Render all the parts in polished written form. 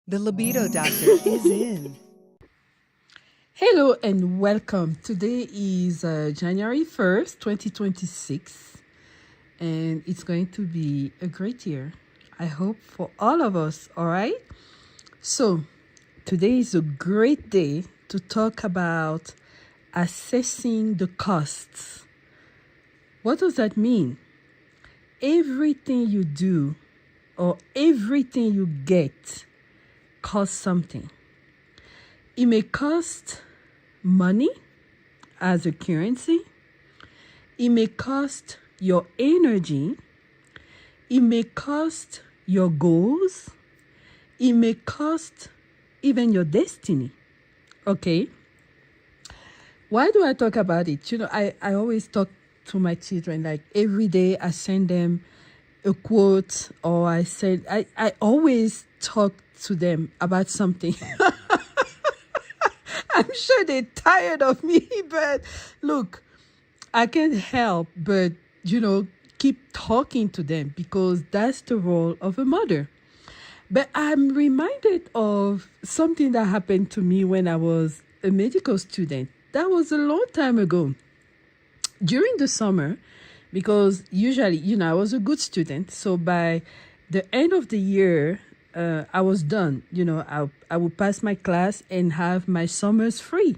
The Libido Doctor is in. Hello and welcome. Today is January 1st, 2026, and it's going to be a great year. I hope for all of us, all right? So, today is a great day to talk about assessing the costs. What does that mean? Everything you do or everything you get costs something. It may cost money as a currency. It may cost your energy. It may cost your goals. It may cost even your destiny. Okay? Why do I talk about it? I always talk to my children, like every day I send them a quote, or I always talk to them about something. I'm sure they're tired of me, but look, I can't help but, keep talking to them because that's the role of a mother. But I'm reminded of something that happened to me when I was a medical student. That was a long time ago. During the summer, because usually, I was a good student. So by the end of the year, I was done. I would pass my class and have my summers free.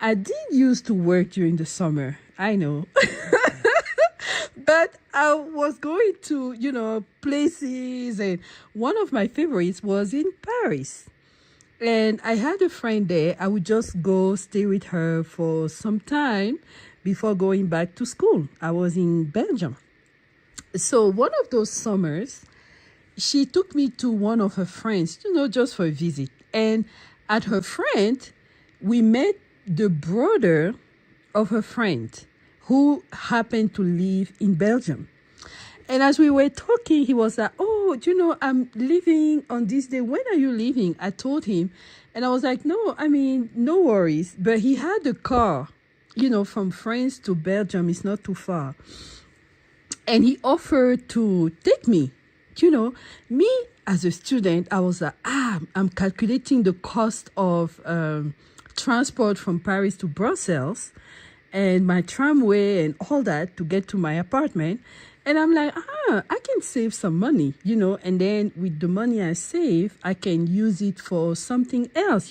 I did used to work during the summer, I know. But I was going to, places, and one of my favorites was in Paris. And I had a friend there. I would just go stay with her for some time before going back to school. I was in Belgium. So one of those summers, she took me to one of her friends, just for a visit. And at her friend, we met the brother of her friend who happened to live in Belgium. And as we were talking, he was like, oh, I'm leaving on this day. When are you leaving? I told him. And I was like, no worries. But he had a car, from France to Belgium. It's not too far. And he offered to take me. Me as a student, I was like, I'm calculating the cost of transport from Paris to Brussels and my tramway and all that to get to my apartment. And I'm like, I can save some money, and then with the money I save, I can use it for something else,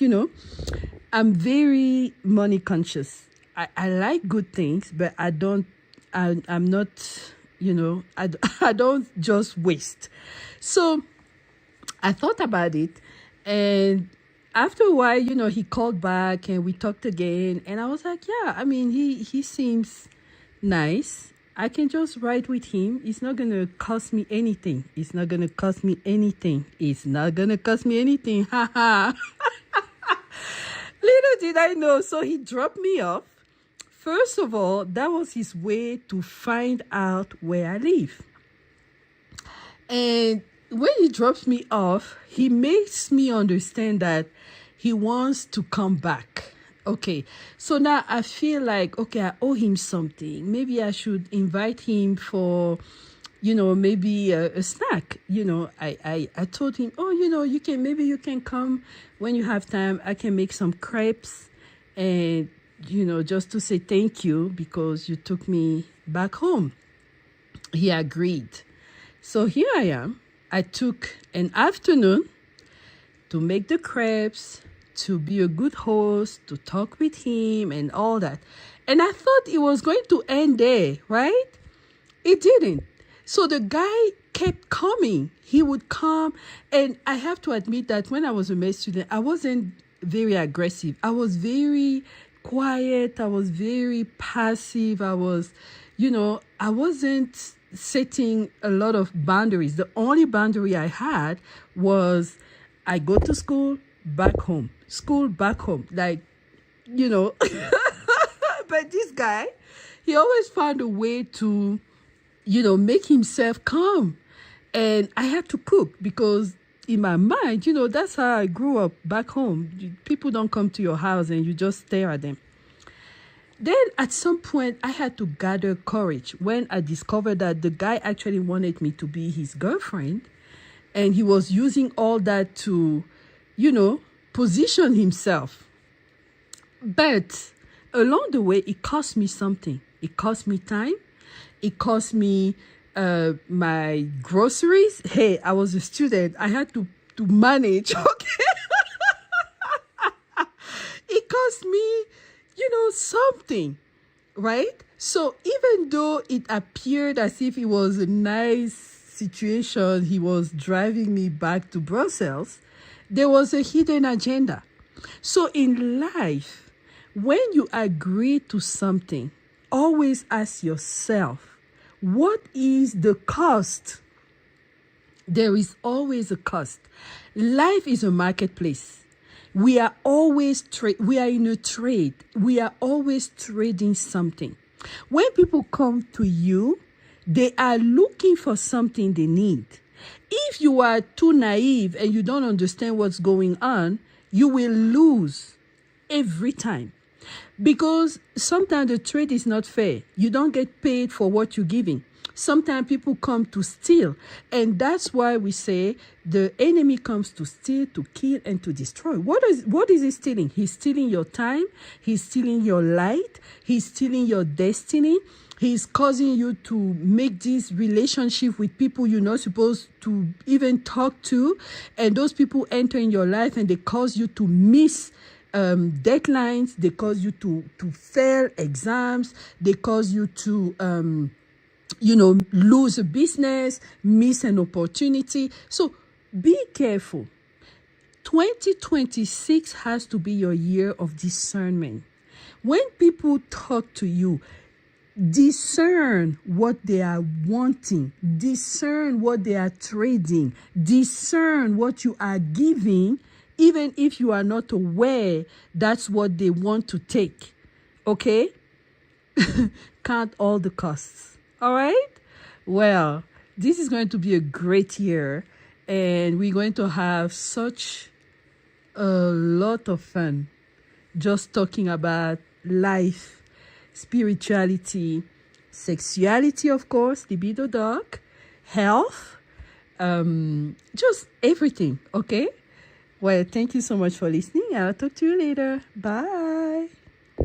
I'm very money conscious. I like good things, but I'm not, I don't just waste. So I thought about it, and after a while, he called back and we talked again, and I was like, yeah, he seems nice. I can just ride with him. It's not going to cost me anything. It's not going to cost me anything. It's not going to cost me anything. Ha ha. Little did I know. So he dropped me off. First of all, that was his way to find out where I live. And when he drops me off, he makes me understand that he wants to come back. Okay, so now I feel like, okay, I owe him something. Maybe I should invite him for, maybe a snack. I told him, oh, maybe you can come when you have time. I can make some crepes and, just to say thank you because you took me back home. He agreed. So here I am. I took an afternoon to make the crepes, to be a good host, to talk with him and all that. And I thought it was going to end there, right? It didn't. So the guy kept coming. He would come. And I have to admit that when I was a med student, I wasn't very aggressive. I was very quiet. I was very passive. I wasn't setting a lot of boundaries. The only boundary I had was I go to school, back home, school, back home, like, but this guy, he always found a way to, make himself come. And I had to cook because in my mind, that's how I grew up back home. People don't come to your house and you just stare at them. Then at some point, I had to gather courage when I discovered that the guy actually wanted me to be his girlfriend. And he was using all that to, position himself. But along the way, it cost me something. It cost me time. It cost me my groceries. Hey, I was a student. I had to manage. Okay. It cost me, something, right? So even though it appeared as if it was a nice situation, he was driving me back to Brussels, there was a hidden agenda. So in life, when you agree to something, always ask yourself, what is the cost? There is always a cost. Life is a marketplace. We are always we are in a trade. We are always trading something. When people come to you, they are looking for something they need. If you are too naive and you don't understand what's going on, you will lose every time. Because sometimes the trade is not fair. You don't get paid for what you're giving. Sometimes people come to steal. And that's why we say the enemy comes to steal, to kill, and to destroy. What is he stealing? He's stealing your time. He's stealing your light. He's stealing your destiny. He's causing you to make this relationship with people you're not supposed to even talk to. And those people enter in your life and they cause you to miss deadlines. They cause you to fail exams. They cause you to lose a business, miss an opportunity. So be careful. 2026 has to be your year of discernment. When people talk to you, discern what they are wanting, discern what they are trading, discern what you are giving, even if you are not aware that's what they want to take. Okay? Count all the costs. All right? Well, this is going to be a great year, and we're going to have such a lot of fun just talking about life, spirituality, sexuality, of course, libido dog, health, just everything. Okay? Well, thank you so much for listening. I'll talk to you later. Bye.